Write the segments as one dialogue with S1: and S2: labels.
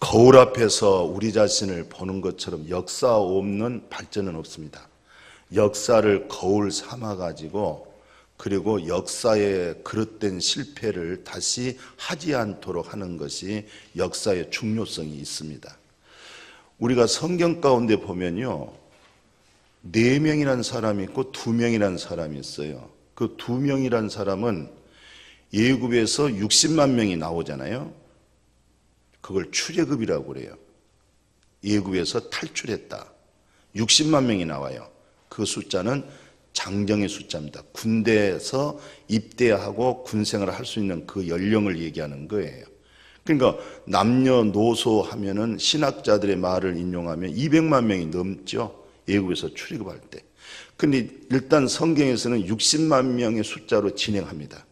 S1: 거울 앞에서 우리 자신을 보는 것처럼 역사 없는 발전은 없습니다. 역사를 거울 삼아가지고 그리고 역사의 그릇된 실패를 다시 하지 않도록 하는 것이 역사의 중요성이 있습니다. 우리가 성경 가운데 보면요, 4명이라는 사람이 있고 2명이라는 사람이 있어요. 그 2명이라는 사람은 예굽에서 60만 명이 나오잖아요. 그걸 출애굽이라고 그래요. 예굽에서 탈출했다. 60만 명이 나와요. 그 숫자는 장정의 숫자입니다. 군대에서 입대하고 군생활을 할 수 있는 그 연령을 얘기하는 거예요. 그러니까 남녀노소 하면은 신학자들의 말을 인용하면 200만 명이 넘죠. 예굽에서 출애굽할 때. 근데 일단 성경에서는 60만 명의 숫자로 진행합니다.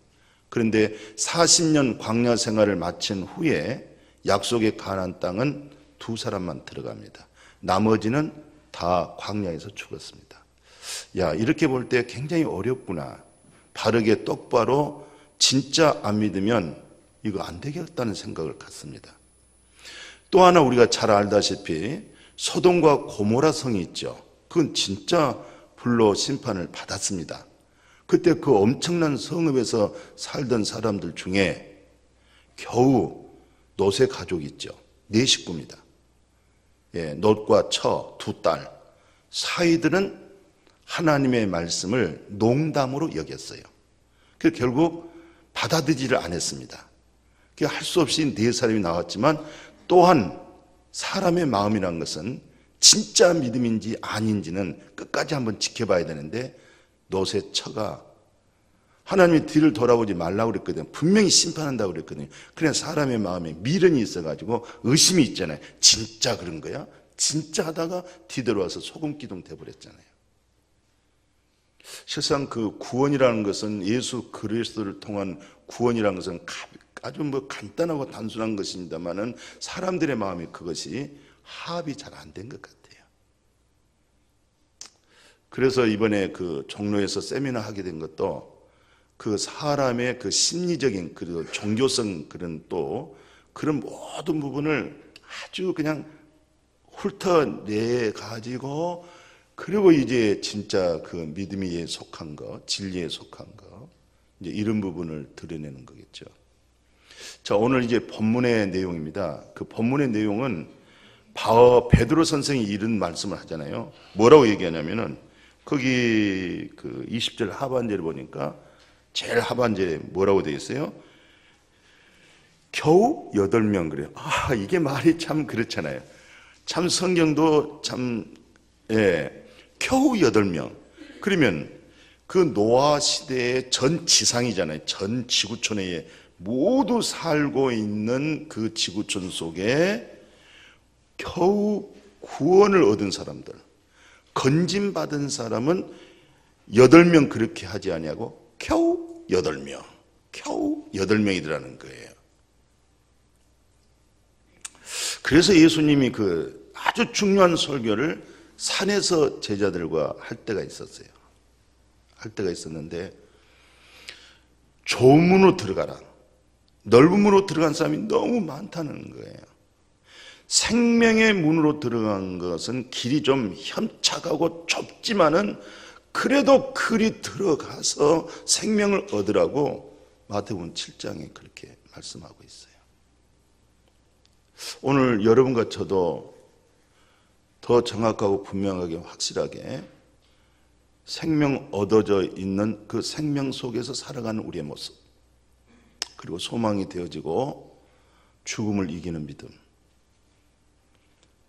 S1: 그런데 40년 광야 생활을 마친 후에 약속의 가나안 땅은 2사람만 들어갑니다. 나머지는 다 광야에서 죽었습니다. 야, 이렇게 볼 때 굉장히 어렵구나. 바르게 똑바로 진짜 안 믿으면 이거 안 되겠다는 생각을 갖습니다. 또 하나 우리가 잘 알다시피 소돔과 고모라 성이 있죠. 그건 진짜 불로 심판을 받았습니다. 그때 그 엄청난 성읍에서 살던 사람들 중에 겨우 롯의 가족이 있죠. 4식구입니다. 예, 롯과 처, 2딸. 사이들은 하나님의 말씀을 농담으로 여겼어요. 그래서 결국 받아들이지를 않았습니다. 할 수 없이 4사람이 나왔지만 또한 사람의 마음이란 것은 진짜 믿음인지 아닌지는 끝까지 한번 지켜봐야 되는데 롯의 처가 하나님이 뒤를 돌아보지 말라고 그랬거든요. 분명히 심판한다고 그랬거든요. 그냥 사람의 마음에 미련이 있어가지고 의심이 있잖아요. 진짜 그런 거야? 진짜 하다가 뒤돌아와서 소금기둥 돼버렸잖아요. 실상 그 구원이라는 것은 예수 그리스도를 통한 구원이라는 것은 아주 간단하고 단순한 것입니다만은 사람들의 마음이 그것이 합이 잘 안 된 것 같아요. 그래서 이번에 그 종로에서 세미나 하게 된 것도 그 사람의 그 심리적인 그리고 종교성 그런 모든 부분을 아주 그냥 훑어내 가지고 그리고 이제 진짜 그 믿음에 속한 거, 진리에 속한 거, 이제 이런 부분을 드러내는 거겠죠. 자, 오늘 이제 본문의 내용입니다. 그 본문의 내용은 베드로 선생이 이런 말씀을 하잖아요. 뭐라고 얘기하냐면은 거기 그 20절 하반절을 보니까 제일 하반절에 뭐라고 되어 있어요? 겨우 8명 그래요. 아, 이게 말이 참 그렇잖아요. 참 성경도 참, 겨우 8명. 그러면 그 노아 시대의 전 지상이잖아요. 전 지구촌에 모두 살고 있는 그 지구촌 속에 겨우 구원을 얻은 사람들, 건짐받은 사람은 8명 그렇게 하지 아니하고 겨우 8명, 겨우 8명이더라는 거예요. 그래서 예수님이 그 아주 중요한 설교를 산에서 제자들과 할 때가 있었어요. 할 때가 있었는데 좁은 문으로 들어가라. 넓은 문으로 들어간 사람이 너무 많다는 거예요. 생명의 문으로 들어간 것은 길이 좀 협착하고 좁지만은 그래도 그리 들어가서 생명을 얻으라고 마태복음 7장에 그렇게 말씀하고 있어요. 오늘 여러분과 저도 더 정확하고 분명하게 확실하게 생명 얻어져 있는 그 생명 속에서 살아가는 우리의 모습, 그리고 소망이 되어지고 죽음을 이기는 믿음,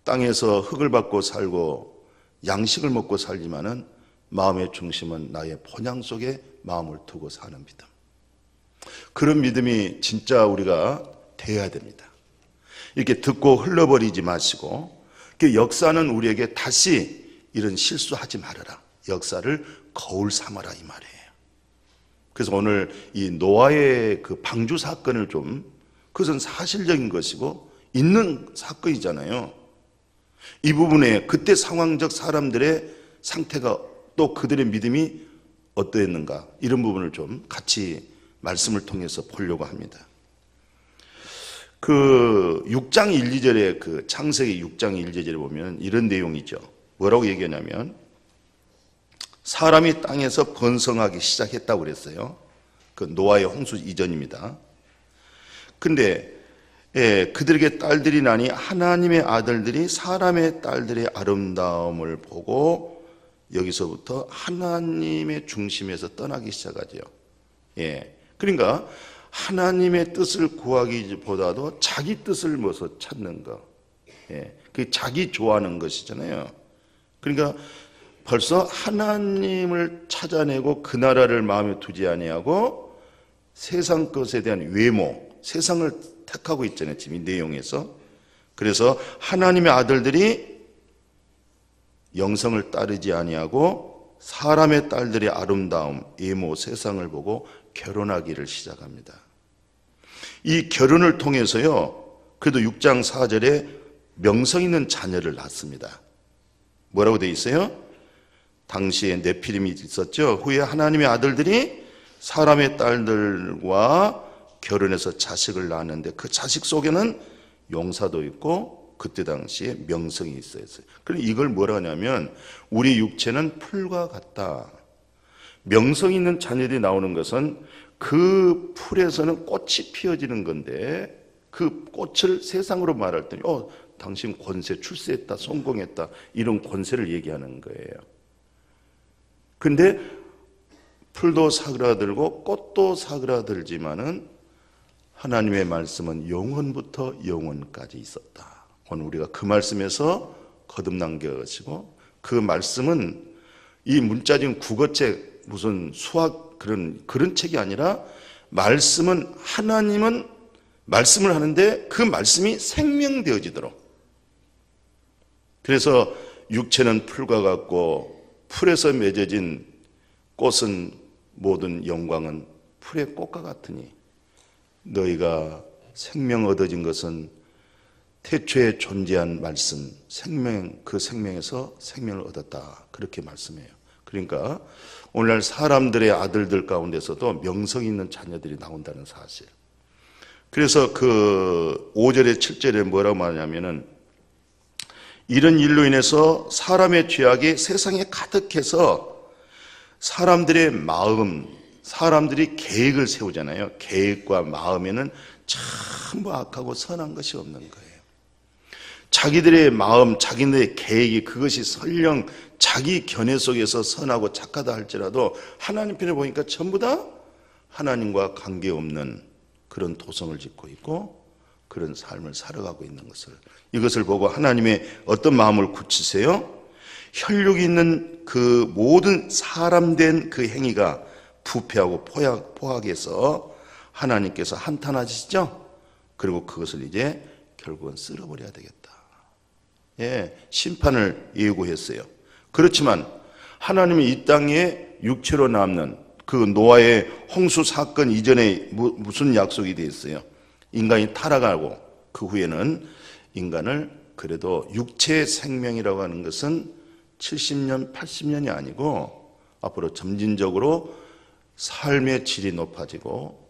S1: 땅에서 흙을 받고 살고 양식을 먹고 살지만은 마음의 중심은 나의 본향 속에 마음을 두고 사는 믿음, 그런 믿음이 진짜 우리가 돼야 됩니다. 이렇게 듣고 흘러버리지 마시고, 그 역사는 우리에게 다시 이런 실수하지 말아라, 역사를 거울 삼아라, 이 말이에요. 그래서 오늘 이 노아의 그 방주 사건을 그것은 사실적인 것이고 있는 사건이잖아요. 이 부분에 그때 상황적 사람들의 상태가 또 그들의 믿음이 어떠했는가, 이런 부분을 좀 같이 말씀을 통해서 보려고 합니다. 그 6장 1, 2절에 그 창세기 6장 1, 2절에 보면 이런 내용이죠. 뭐라고 얘기하냐면 사람이 땅에서 번성하기 시작했다고 그랬어요. 그 노아의 홍수 이전입니다. 근데 그들에게 딸들이 나니 하나님의 아들들이 사람의 딸들의 아름다움을 보고 여기서부터 하나님의 중심에서 떠나기 시작하죠. 그러니까 하나님의 뜻을 구하기보다도 자기 뜻을 뭐서 찾는 거. 그 자기 좋아하는 것이잖아요. 그러니까 벌써 하나님을 찾아내고 그 나라를 마음에 두지 아니하고 세상 것에 대한 외모, 세상을 택하고 있잖아요. 지금 이 내용에서. 그래서 하나님의 아들들이 영성을 따르지 아니하고 사람의 딸들의 아름다움, 외모, 세상을 보고 결혼하기를 시작합니다. 이 결혼을 통해서요, 그래도 6장 4절에 명성 있는 자녀를 낳습니다. 뭐라고 되어 있어요? 당시에 네피림이 있었죠. 후에 하나님의 아들들이 사람의 딸들과 결혼해서 자식을 낳았는데 그 자식 속에는 용사도 있고 그때 당시에 명성이 있었어요. 그래서 이걸 뭐라 하냐면 우리 육체는 풀과 같다. 명성 있는 자녀들이 나오는 것은 그 풀에서는 꽃이 피어지는 건데 그 꽃을 세상으로 말할 때 당신 권세 출세했다, 성공했다 이런 권세를 얘기하는 거예요. 근데 풀도 사그라들고 꽃도 사그라들지만은 하나님의 말씀은 영원부터 영원까지 있었다. 오늘 우리가 그 말씀에서 거듭난 것이고 그 말씀은 이 문자적인 국어책 무슨 수학 그런 책이 아니라 말씀은 하나님은 말씀을 하는데 그 말씀이 생명되어지도록. 그래서 육체는 풀과 같고 풀에서 맺어진 꽃은 모든 영광은 풀의 꽃과 같으니 너희가 생명 얻어진 것은 태초에 존재한 말씀, 생명, 그 생명에서 생명을 얻었다. 그렇게 말씀해요. 그러니까 오늘날 사람들의 아들들 가운데서도 명성 있는 자녀들이 나온다는 사실. 그래서 그 5절에 7절에 뭐라고 말하냐면은 이런 일로 인해서 사람의 죄악이 세상에 가득해서 사람들의 마음, 사람들이 계획을 세우잖아요. 계획과 마음에는 전부 악하고 선한 것이 없는 거예요. 자기들의 마음, 자기들의 계획이 그것이 설령 자기 견해 속에서 선하고 착하다 할지라도 하나님 편에 보니까 전부 다 하나님과 관계없는 그런 도성을 짓고 있고 그런 삶을 살아가고 있는 것을, 이것을 보고 하나님의 어떤 마음을 굳히세요? 혈육이 있는 그 모든 사람된 그 행위가 부패하고 포악해서 하나님께서 한탄하시죠? 그리고 그것을 이제 결국은 쓸어버려야 되겠다. 심판을 예고했어요. 그렇지만 하나님이 이 땅에 육체로 남는 그 노아의 홍수 사건 이전에 무슨 약속이 되어 있어요? 인간이 타락하고 그 후에는 인간을 그래도 육체의 생명이라고 하는 것은 70년, 80년이 아니고 앞으로 점진적으로 삶의 질이 높아지고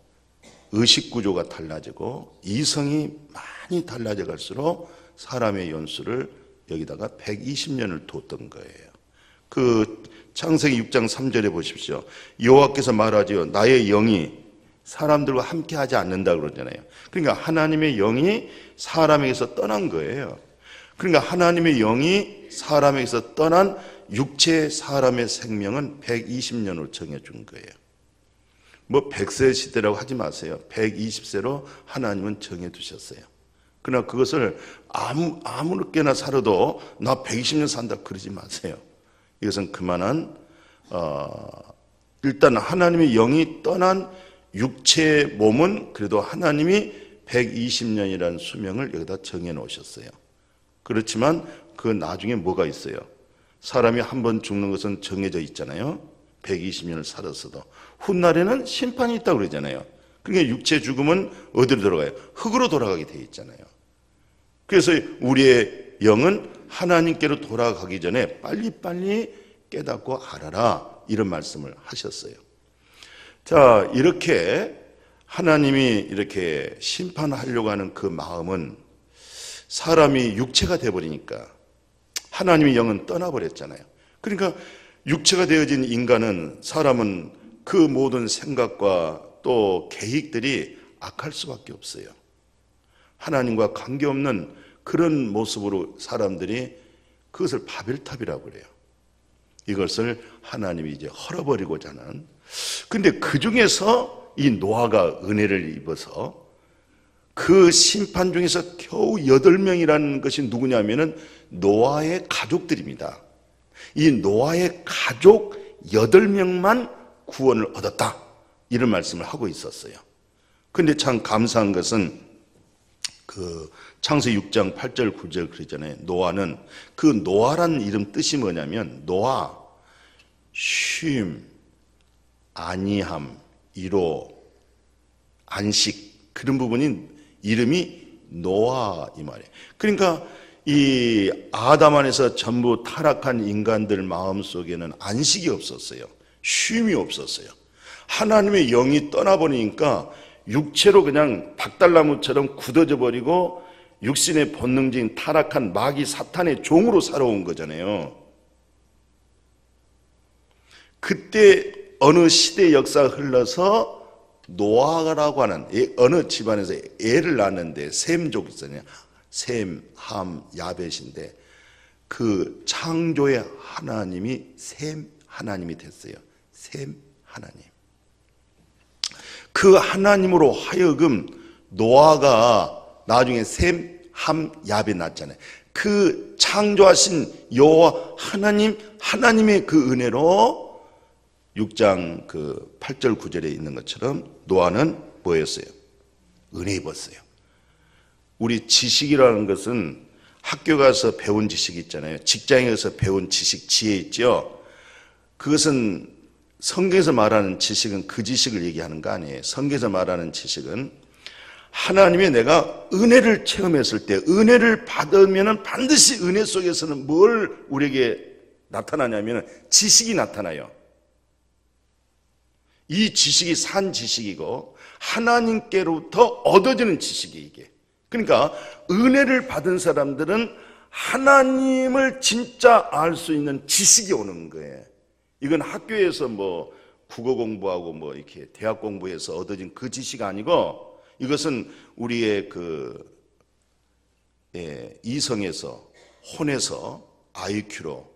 S1: 의식구조가 달라지고 이성이 많이 달라져 갈수록 사람의 연수를 여기다가 120년을 뒀던 거예요. 그 창세기 6장 3절에 보십시오. 여호와께서 말하지요. 나의 영이 사람들과 함께 하지 않는다 그러잖아요. 그러니까 하나님의 영이 사람에게서 떠난 거예요. 그러니까 하나님의 영이 사람에게서 떠난 육체 사람의 생명은 120년으로 정해준 거예요. 뭐 100세 시대라고 하지 마세요. 120세로 하나님은 정해두셨어요. 그러나 그것을 아무렇게나 살아도 나 120년 산다 그러지 마세요. 이것은 그만한 일단 하나님의 영이 떠난 육체의 몸은 그래도 하나님이 120년이라는 수명을 여기다 정해 놓으셨어요. 그렇지만 그 나중에 뭐가 있어요? 사람이 한 번 죽는 것은 정해져 있잖아요. 120년을 살았어도 훗날에는 심판이 있다고 그러잖아요. 그러니까 육체 죽음은 어디로 돌아가요? 흙으로 돌아가게 돼 있잖아요. 그래서 우리의 영은 하나님께로 돌아가기 전에 빨리빨리 깨닫고 알아라, 이런 말씀을 하셨어요. 자, 이렇게 하나님이 이렇게 심판하려고 하는 그 마음은 사람이 육체가 되어버리니까 하나님의 영은 떠나버렸잖아요. 그러니까 육체가 되어진 인간은, 사람은 그 모든 생각과 또 계획들이 악할 수밖에 없어요. 하나님과 관계없는 그런 모습으로 사람들이 그것을 바벨탑이라고 그래요. 이것을 하나님이 이제 헐어버리고자 하는. 근데 그 중에서 이 노아가 은혜를 입어서 그 심판 중에서 겨우 8명이라는 것이 누구냐면은 노아의 가족들입니다. 이 노아의 가족 8명만 구원을 얻었다, 이런 말씀을 하고 있었어요. 근데 참 감사한 것은 그 창세기 6장 8절 9절 그러잖아요. 노아는, 그 노아란 이름 뜻이 뭐냐면 노아, 쉼, 안이함, 이로, 안식, 그런 부분인 이름이 노아 이 말이에요. 그러니까 이 아담 안에서 전부 타락한 인간들 마음속에는 안식이 없었어요. 쉼이 없었어요. 하나님의 영이 떠나버리니까 육체로 그냥 박달나무처럼 굳어져 버리고 육신의 본능적인 타락한 마귀 사탄의 종으로 살아온 거잖아요. 그때 어느 시대 역사가 흘러서 노아라고 하는 어느 집안에서 애를 낳았는데 셈족이 있잖아요. 셈, 함, 야벳인데 그 창조의 하나님이 셈 하나님이 됐어요. 셈 하나님. 그 하나님으로 하여금 노아가 나중에 셈, 함, 야벳 낳았잖아요. 그 창조하신 여호와 하나님, 하나님의 그 은혜로 6장 그 8절 9절에 있는 것처럼 노아는 뭐였어요? 은혜 입었어요. 우리 지식이라는 것은 학교 가서 배운 지식이 있잖아요. 직장에 가서 배운 지식, 지혜 있죠. 그것은 성경에서 말하는 지식은 그 지식을 얘기하는 거 아니에요. 성경에서 말하는 지식은 하나님의 내가 은혜를 체험했을 때, 은혜를 받으면 반드시 은혜 속에서는 뭘 우리에게 나타나냐면 지식이 나타나요. 이 지식이 산 지식이고 하나님께로부터 얻어지는 지식이 이게. 그러니까 은혜를 받은 사람들은 하나님을 진짜 알 수 있는 지식이 오는 거예요. 이건 학교에서 뭐 국어 공부하고 뭐 이렇게 대학 공부해서 얻어진 그 지식이 아니고, 이것은 우리의 그 이성에서, 혼에서 IQ로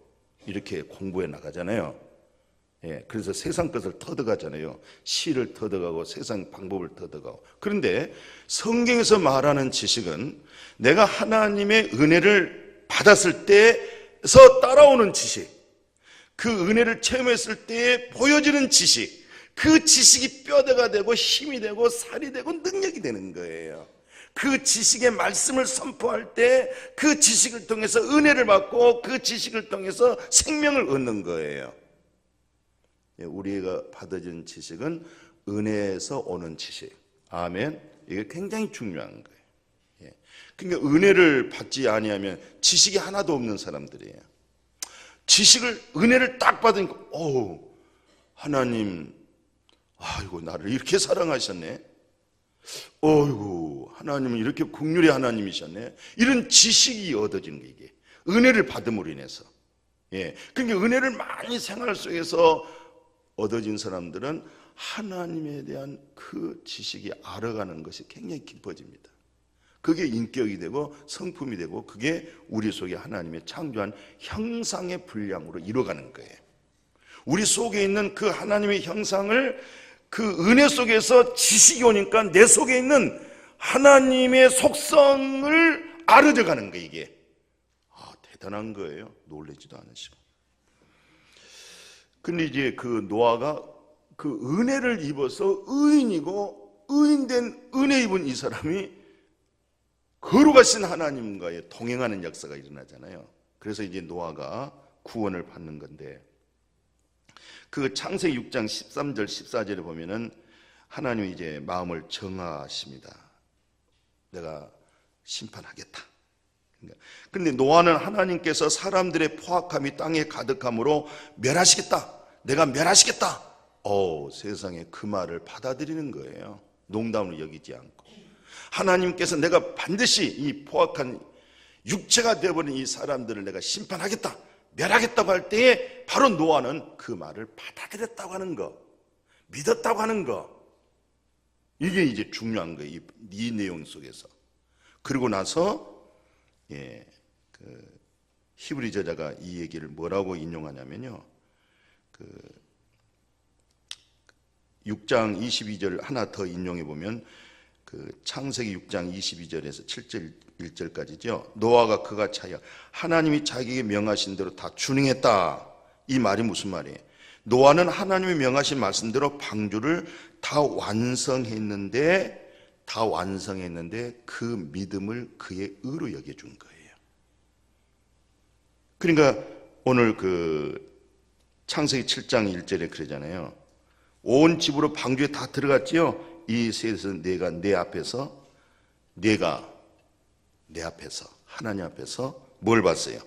S1: 이렇게 공부해 나가잖아요. 그래서 세상 것을 터득하잖아요. 시를 터득하고 세상 방법을 터득하고. 그런데 성경에서 말하는 지식은 내가 하나님의 은혜를 받았을 때에서 따라오는 지식, 그 은혜를 체험했을 때 보여지는 지식, 그 지식이 뼈대가 되고 힘이 되고 살이 되고 능력이 되는 거예요. 그 지식의 말씀을 선포할 때 그 지식을 통해서 은혜를 받고 그 지식을 통해서 생명을 얻는 거예요. 우리가 받아진 지식은 은혜에서 오는 지식. 아멘. 이게 굉장히 중요한 거예요. 그러니까 은혜를 받지 아니하면 지식이 하나도 없는 사람들이에요. 지식을, 은혜를 딱 받으니까 하나님, 아이고 나를 이렇게 사랑하셨네. 어이구 하나님은 이렇게 긍휼의 하나님이셨네. 이런 지식이 얻어지는 게 이게 은혜를 받음으로 인해서. 그러니까 은혜를 많이 생활 속에서 얻어진 사람들은 하나님에 대한 그 지식이 알아가는 것이 굉장히 깊어집니다. 그게 인격이 되고 성품이 되고 그게 우리 속에 하나님의 창조한 형상의 분량으로 이루어가는 거예요. 우리 속에 있는 그 하나님의 형상을 그 은혜 속에서 지식이 오니까 내 속에 있는 하나님의 속성을 알아져 가는 거예요. 이게 대단한 거예요. 놀라지도 않으시고. 근데 이제 그 노아가 그 은혜를 입어서 의인이고, 의인된 은혜 입은 이 사람이 거룩하신 하나님과의 동행하는 역사가 일어나잖아요. 그래서 이제 노아가 구원을 받는 건데, 그 창세기 6장 13절 14절에 보면은 하나님이 이제 마음을 정하십니다. 내가 심판하겠다. 그런데 노아는 하나님께서 사람들의 포악함이 땅에 가득함으로 멸하시겠다, 내가 멸하시겠다, 세상에 그 말을 받아들이는 거예요. 농담으로 여기지 않고 하나님께서 내가 반드시 이 포악한 육체가 되어버린 이 사람들을 내가 심판하겠다, 멸하겠다고 할 때에 바로 노아는 그 말을 받아들였다고 하는 거, 믿었다고 하는 거, 이게 이제 중요한 거예요. 이 내용 속에서. 그리고 나서 히브리 저자가 이 얘기를 뭐라고 인용하냐면요, 6장 22절 하나 더 인용해 보면 창세기 6장 22절에서 7절 1절까지죠. 노아가 그가 차여 하나님이 자기에게 명하신 대로 다 준행했다. 이 말이 무슨 말이에요? 노아는 하나님이 명하신 말씀대로 방주를 다 완성했는데 그 믿음을 그의 의로 여겨준 거예요. 그러니까 오늘 창세기 7장 1절에 그러잖아요. 온 집으로 방주에 다 들어갔지요. 이 세에서 내가 내 앞에서 하나님 앞에서 뭘 봤어요?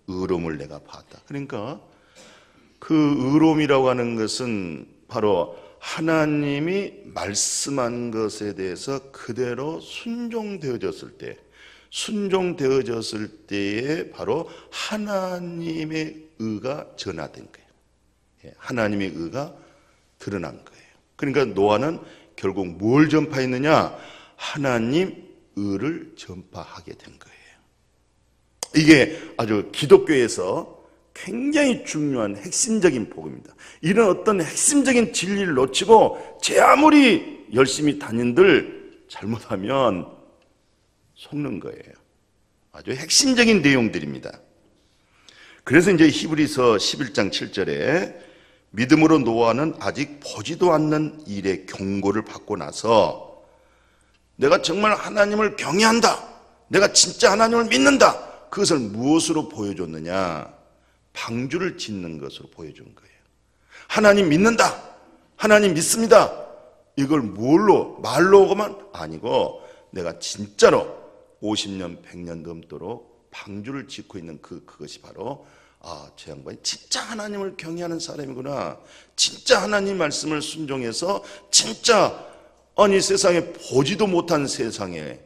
S1: 의로움을 내가 봤다. 그러니까 그 의로움이라고 하는 것은 바로 하나님이 말씀한 것에 대해서 그대로 순종되어졌을 때에 바로 하나님의 의가 전화된 거예요. 하나님의 의가 드러난 거예요. 그러니까 노아는 결국 뭘 전파했느냐? 하나님 의를 전파하게 된 거예요. 이게 아주 기독교에서 굉장히 중요한 핵심적인 복음입니다. 이런 어떤 핵심적인 진리를 놓치고 제 아무리 열심히 다닌들 잘못하면 속는 거예요. 아주 핵심적인 내용들입니다. 그래서 이제 히브리서 11장 7절에 믿음으로 노아는 아직 보지도 않는 일의 경고를 받고 나서 내가 정말 하나님을 경외한다, 내가 진짜 하나님을 믿는다, 그것을 무엇으로 보여줬느냐? 방주를 짓는 것으로 보여준 거예요. 하나님 믿는다, 하나님 믿습니다, 이걸 말로만 아니고 내가 진짜로 50년 100년 넘도록 방주를 짓고 있는 그것이 바로 저 양반이 진짜 하나님을 경외하는 사람이구나, 진짜 하나님 말씀을 순종해서 진짜 세상에 보지도 못한 세상에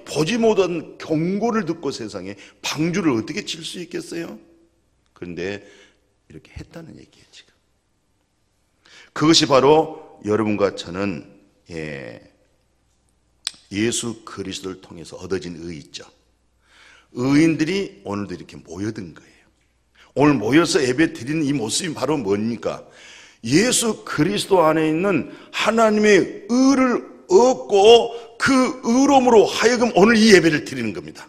S1: 보지 못한 경고를 듣고 세상에 방주를 어떻게 칠 수 있겠어요? 그런데 이렇게 했다는 얘기예요. 지금 그것이 바로 여러분과 저는 예수 그리스도를 통해서 얻어진 의 있죠. 의인들이 오늘도 이렇게 모여든 거예요. 오늘 모여서 예배 드리는 이 모습이 바로 뭡니까? 예수 그리스도 안에 있는 하나님의 의를 얻고 그 의로움으로 하여금 오늘 이 예배를 드리는 겁니다.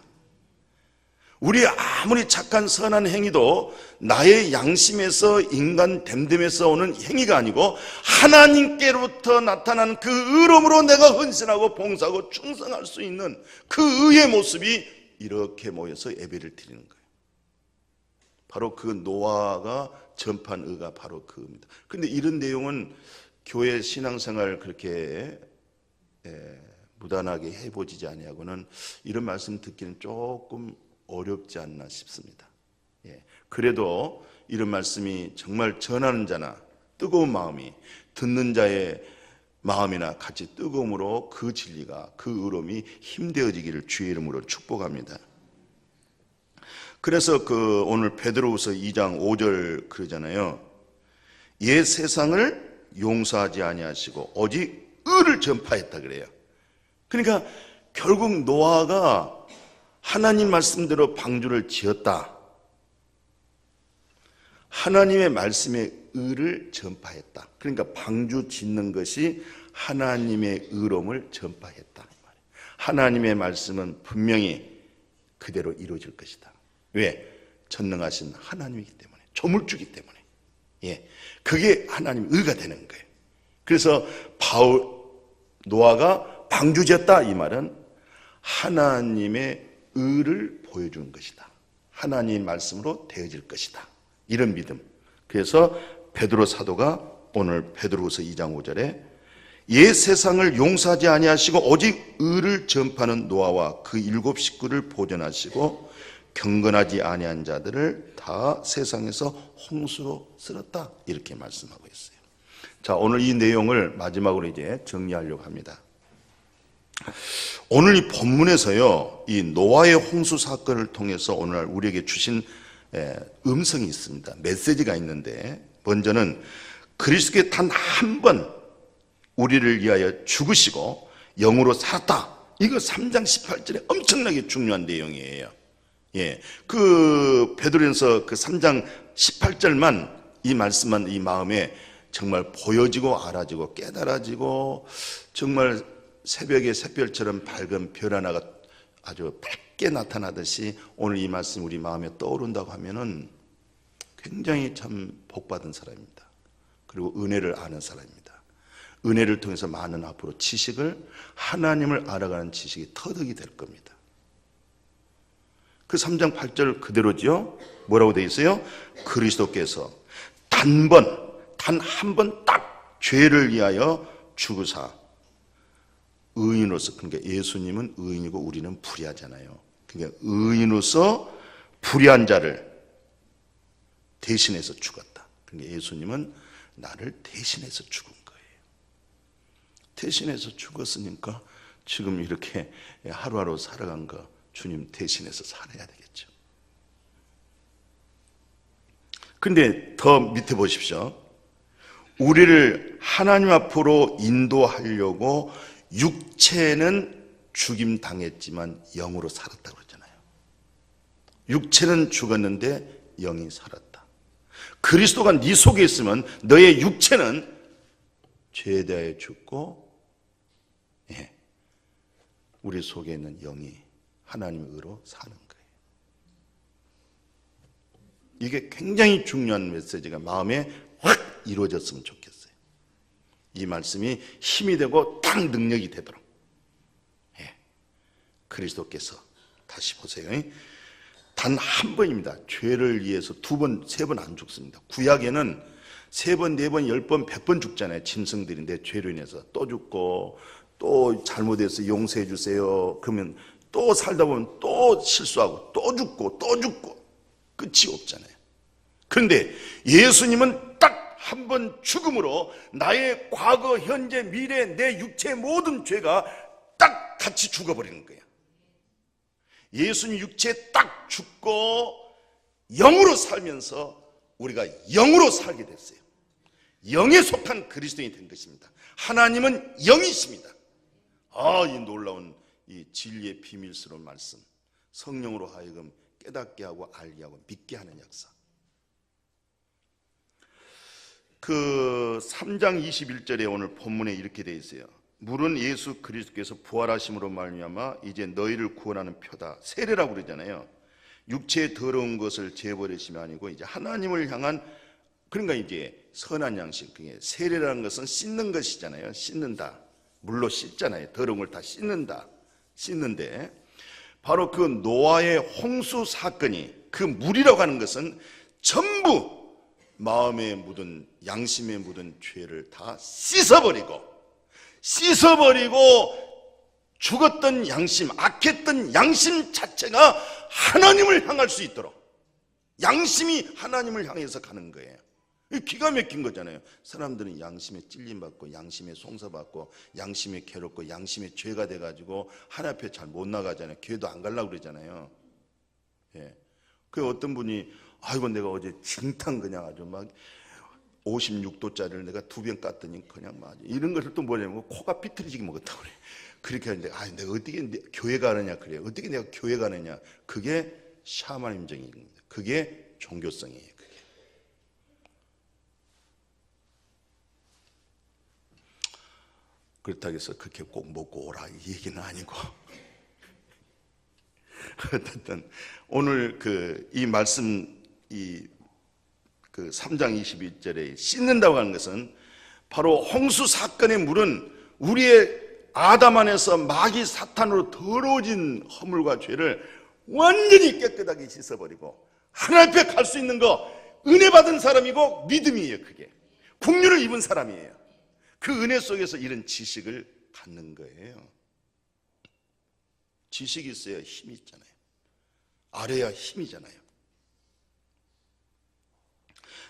S1: 우리 아무리 착한 선한 행위도 나의 양심에서 인간 됨됨에서 오는 행위가 아니고 하나님께로부터 나타난 그 의로움으로 내가 헌신하고 봉사하고 충성할 수 있는 그 의의 모습이 이렇게 모여서 예배를 드리는 거예요. 바로 그 노아가 전파한 의가 바로 그입니다. 그런데 이런 내용은 교회 신앙생활 그렇게 무단하게 해보지지 아니하고는 이런 말씀 듣기는 조금 어렵지 않나 싶습니다. 그래도 이런 말씀이 정말 전하는 자나 뜨거운 마음이 듣는 자의 마음이나 같이 뜨거움으로 그 진리가, 그 의로움이 힘되어지기를 주의 이름으로 축복합니다. 그래서 오늘 베드로후서 2장 5절 그러잖아요. 옛 세상을 용서하지 아니하시고 오직 의를 전파했다 그래요. 그러니까 결국 노아가 하나님 말씀대로 방주를 지었다. 하나님의 말씀의 의를 전파했다. 그러니까 방주 짓는 것이 하나님의 의로움을 전파했다. 하나님의 말씀은 분명히 그대로 이루어질 것이다. 왜? 전능하신 하나님이기 때문에, 조물주기 때문에. 그게 하나님 의가 되는 거예요. 그래서 노아가 방주 지었다 이 말은 하나님의 의를 보여주는 것이다. 하나님 말씀으로 되어질 것이다. 이런 믿음. 그래서 베드로 사도가 오늘 베드로후서 2장 5절에 옛 세상을 용서하지 아니하시고 오직 의를 전파하는 노아와 그 7 식구를 보존하시고 경건하지 아니한 자들을 다 세상에서 홍수로 쓸었다 이렇게 말씀하고 있어요. 자, 오늘 이 내용을 마지막으로 이제 정리하려고 합니다. 오늘 이 본문에서요, 이 노아의 홍수 사건을 통해서 오늘날 우리에게 주신 음성이 있습니다. 메시지가 있는데, 먼저는 그리스도께 단 한 번 우리를 위하여 죽으시고 영으로 살았다. 이거 3장 18절에 엄청나게 중요한 내용이에요. 예, 그 베드로전서 그 3장 18절만 이 말씀만 이 마음에 정말 보여지고 알아지고 깨달아지고, 정말 새벽에 샛별처럼 밝은 별 하나가 아주 밝게 나타나듯이 오늘 이 말씀 우리 마음에 떠오른다고 하면은 굉장히 참 복받은 사람입니다. 그리고 은혜를 아는 사람입니다. 은혜를 통해서 많은 앞으로 지식을, 하나님을 알아가는 지식이 터득이 될 겁니다. 그 3장 8절 그대로죠. 뭐라고 되어 있어요? 그리스도께서 단 한 번 딱 죄를 위하여 죽으사 의인으로서, 그러니까 예수님은 의인이고 우리는 불의하잖아요. 그러니까 의인으로서 불의한 자를 대신해서 죽었다. 그러니까 예수님은 나를 대신해서 죽은 거예요. 대신해서 죽었으니까 지금 이렇게 하루하루 살아간 거 주님 대신해서 살아야 되겠죠. 근데 더 밑에 보십시오. 우리를 하나님 앞으로 인도하려고 육체는 죽임 당했지만 영으로 살았다고 그러잖아요. 육체는 죽었는데 영이 살았다. 그리스도가 네 속에 있으면 너의 육체는 죄에 대하여 죽고, 우리 속에 있는 영이 하나님의 의로 사는 거예요. 이게 굉장히 중요한 메시지가 마음에 확 이루어졌으면 좋겠어요. 이 말씀이 힘이 되고 딱 능력이 되도록. 그리스도께서, 다시 보세요, 단 한 번입니다. 죄를 위해서 2번, 3번 안 죽습니다. 구약에는 3번, 4번, 10번, 100번 죽잖아요. 짐승들인데 죄로 인해서 또 죽고, 또 잘못해서 용서해 주세요 그러면 또 살다 보면 또 실수하고 또 죽고 또 죽고 끝이 없잖아요. 그런데 예수님은 딱 한 번 죽음으로 나의 과거, 현재, 미래, 내 육체의 모든 죄가 딱 같이 죽어버리는 거예요. 예수님 육체에 딱 죽고 영으로 살면서 우리가 영으로 살게 됐어요. 영에 속한 그리스도인이 된 것입니다. 하나님은 영이십니다. 이 놀라운 이 진리의 비밀스러운 말씀, 성령으로 하여금 깨닫게 하고 알게 하고 믿게 하는 역사. 그 3장 21절에 오늘 본문에 이렇게 되어 있어요. 물은 예수 그리스도께서 부활하심으로 말미암아 이제 너희를 구원하는 표다. 세례라고 그러잖아요. 육체의 더러운 것을 제버리심이 아니고 이제 하나님을 향한, 그러니까 이제 선한 양식, 그게 세례라는 것은 씻는 것이잖아요. 씻는다. 물로 씻잖아요. 더러운 걸 다 씻는데 바로 그 노아의 홍수 사건이, 그 물이라고 하는 것은 전부 마음에 묻은, 양심에 묻은 죄를 다 씻어버리고 죽었던 양심, 악했던 양심 자체가 하나님을 향할 수 있도록, 양심이 하나님을 향해서 가는 거예요. 기가 막힌 거잖아요. 사람들은 양심에 찔림받고 양심에 송사받고 양심에 괴롭고 양심에 죄가 돼가지고 하나님 앞에 잘 못 나가잖아요. 교회도 안 가려고 그러잖아요. 그 어떤 분이 아이고 내가 어제 진탕 그냥 아주 막 56도짜리를 내가 2병 깠더니 그냥 막 이런 것을 또 뭐냐면 코가 삐뚤어지게 먹었다고 그래. 그렇게 하는데 내가 어떻게 교회 가느냐 그래요. 어떻게 내가 교회 가느냐. 그게 샤머니즘입니다. 그게 종교성이에요. 그렇다고 해서 그렇게 꼭 먹고 오라 이 얘기는 아니고 어쨌든 오늘 이 말씀, 그 3장 22절에 씻는다고 하는 것은 바로 홍수 사건의 물은 우리의 아담 안에서 마귀 사탄으로 더러워진 허물과 죄를 완전히 깨끗하게 씻어버리고 하나님 앞에 갈 수 있는 거, 은혜 받은 사람이고 믿음이에요. 그게 국류를 입은 사람이에요. 그 은혜 속에서 이런 지식을 갖는 거예요. 지식이 있어야 힘이 있잖아요. 알아야 힘이잖아요.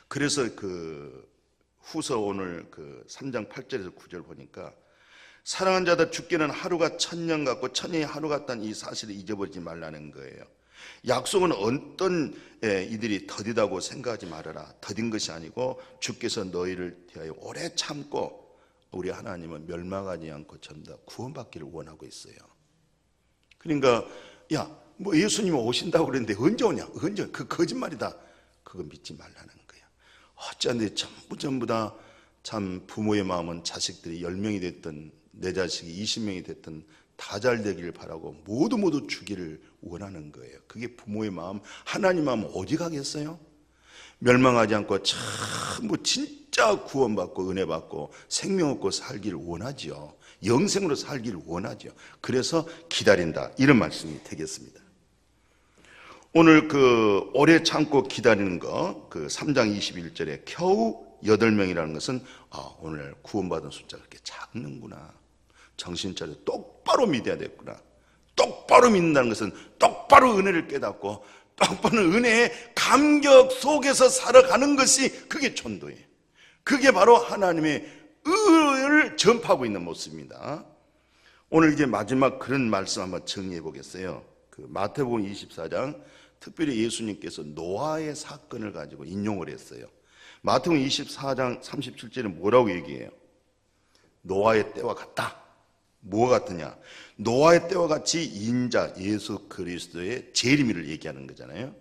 S1: 그래서 그 후서 오늘 그 3장 8절에서 9절 보니까 사랑하는 자들 죽기는 하루가 천년 같고 천년이 하루 같다는 이 사실을 잊어버리지 말라는 거예요. 약속은 어떤 이들이 더디다고 생각하지 말아라. 더딘 것이 아니고 주께서 너희를 대하여 오래 참고 우리 하나님은 멸망하지 않고 전부 다 구원받기를 원하고 있어요. 그러니까 뭐 예수님이 오신다고 그랬는데 언제 오냐? 언제? 그 거짓말이다. 그거 믿지 말라는 거야. 어쩌는데 전부 다 참 부모의 마음은 자식들이 10명이 됐든 내 자식이 20명이 됐든 다 잘 되기를 바라고 모두 주기를 원하는 거예요. 그게 부모의 마음. 하나님 마음은 어디 가겠어요? 멸망하지 않고 참 뭐 진짜 구원받고 은혜 받고 생명 얻고 살기를 원하죠. 영생으로 살기를 원하죠. 그래서 기다린다, 이런 말씀이 되겠습니다. 오늘 그 오래 참고 기다리는 거, 그 3장 21절에 겨우 8명이라는 것은 오늘 구원받은 숫자가 그렇게 작는구나. 정신 차려 똑바로 믿어야 되겠구나. 똑바로 믿는다는 것은 똑바로 은혜를 깨닫고 똑바로 은혜의 감격 속에서 살아가는 것이 그게 전도예요. 그게 바로 하나님의 의를 전파하고 있는 모습입니다. 오늘 이제 마지막 그런 말씀 한번 정리해 보겠어요. 그 마태복음 24장, 특별히 예수님께서 노아의 사건을 가지고 인용을 했어요. 마태복음 24장 37절에 뭐라고 얘기해요? 노아의 때와 같다. 뭐가 같으냐? 노아의 때와 같이 인자 예수 그리스도의 재림을 얘기하는 거잖아요.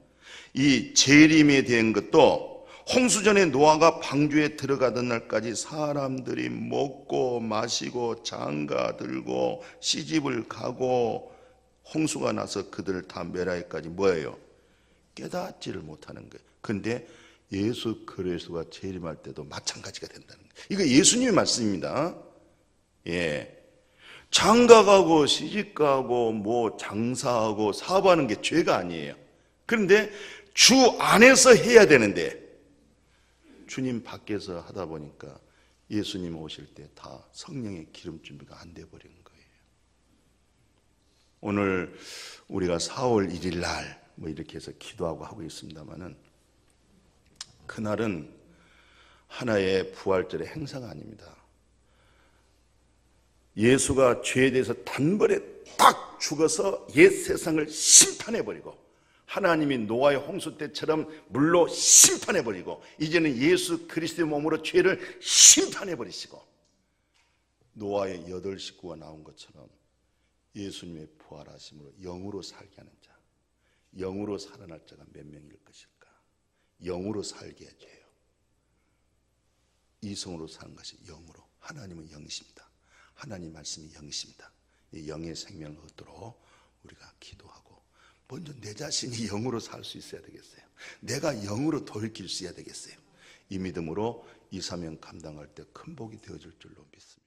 S1: 이 재림에 대한 것도 홍수전에 노아가 방주에 들어가던 날까지 사람들이 먹고 마시고 장가 들고 시집을 가고 홍수가 나서 그들을 다 멸하기까지 뭐예요? 깨닫지를 못하는 거예요. 근데 예수 그리스도가 재림할 때도 마찬가지가 된다는 거예요. 이거 예수님의 말씀입니다. 장가가고 시집가고 뭐 장사하고 사업하는 게 죄가 아니에요. 그런데 주 안에서 해야 되는데 주님 밖에서 하다 보니까 예수님 오실 때 다 성령의 기름 준비가 안 돼 버린 거예요. 오늘 우리가 4월 1일 날 뭐 이렇게 해서 기도하고 하고 있습니다만은 그날은 하나의 부활절의 행사가 아닙니다. 예수가 죄에 대해서 단번에 딱 죽어서 옛 세상을 심판해버리고 하나님이 노아의 홍수 때처럼 물로 심판해버리고 이제는 예수 그리스도의 몸으로 죄를 심판해버리시고 노아의 8 식구가 나온 것처럼 예수님의 부활하심으로 영으로 살게 하는 자, 영으로 살아날 자가 몇 명일 것일까? 영으로 살게 해줘요. 이성으로 사는 것이 영으로. 하나님은 영이십니다. 하나님 말씀이 영이십니다. 이 영의 생명을 얻도록 우리가 기도하고 먼저 내 자신이 영으로 살 수 있어야 되겠어요. 내가 영으로 돌이킬 수 있어야 되겠어요. 이 믿음으로 이 사명 감당할 때 큰 복이 되어질 줄로 믿습니다.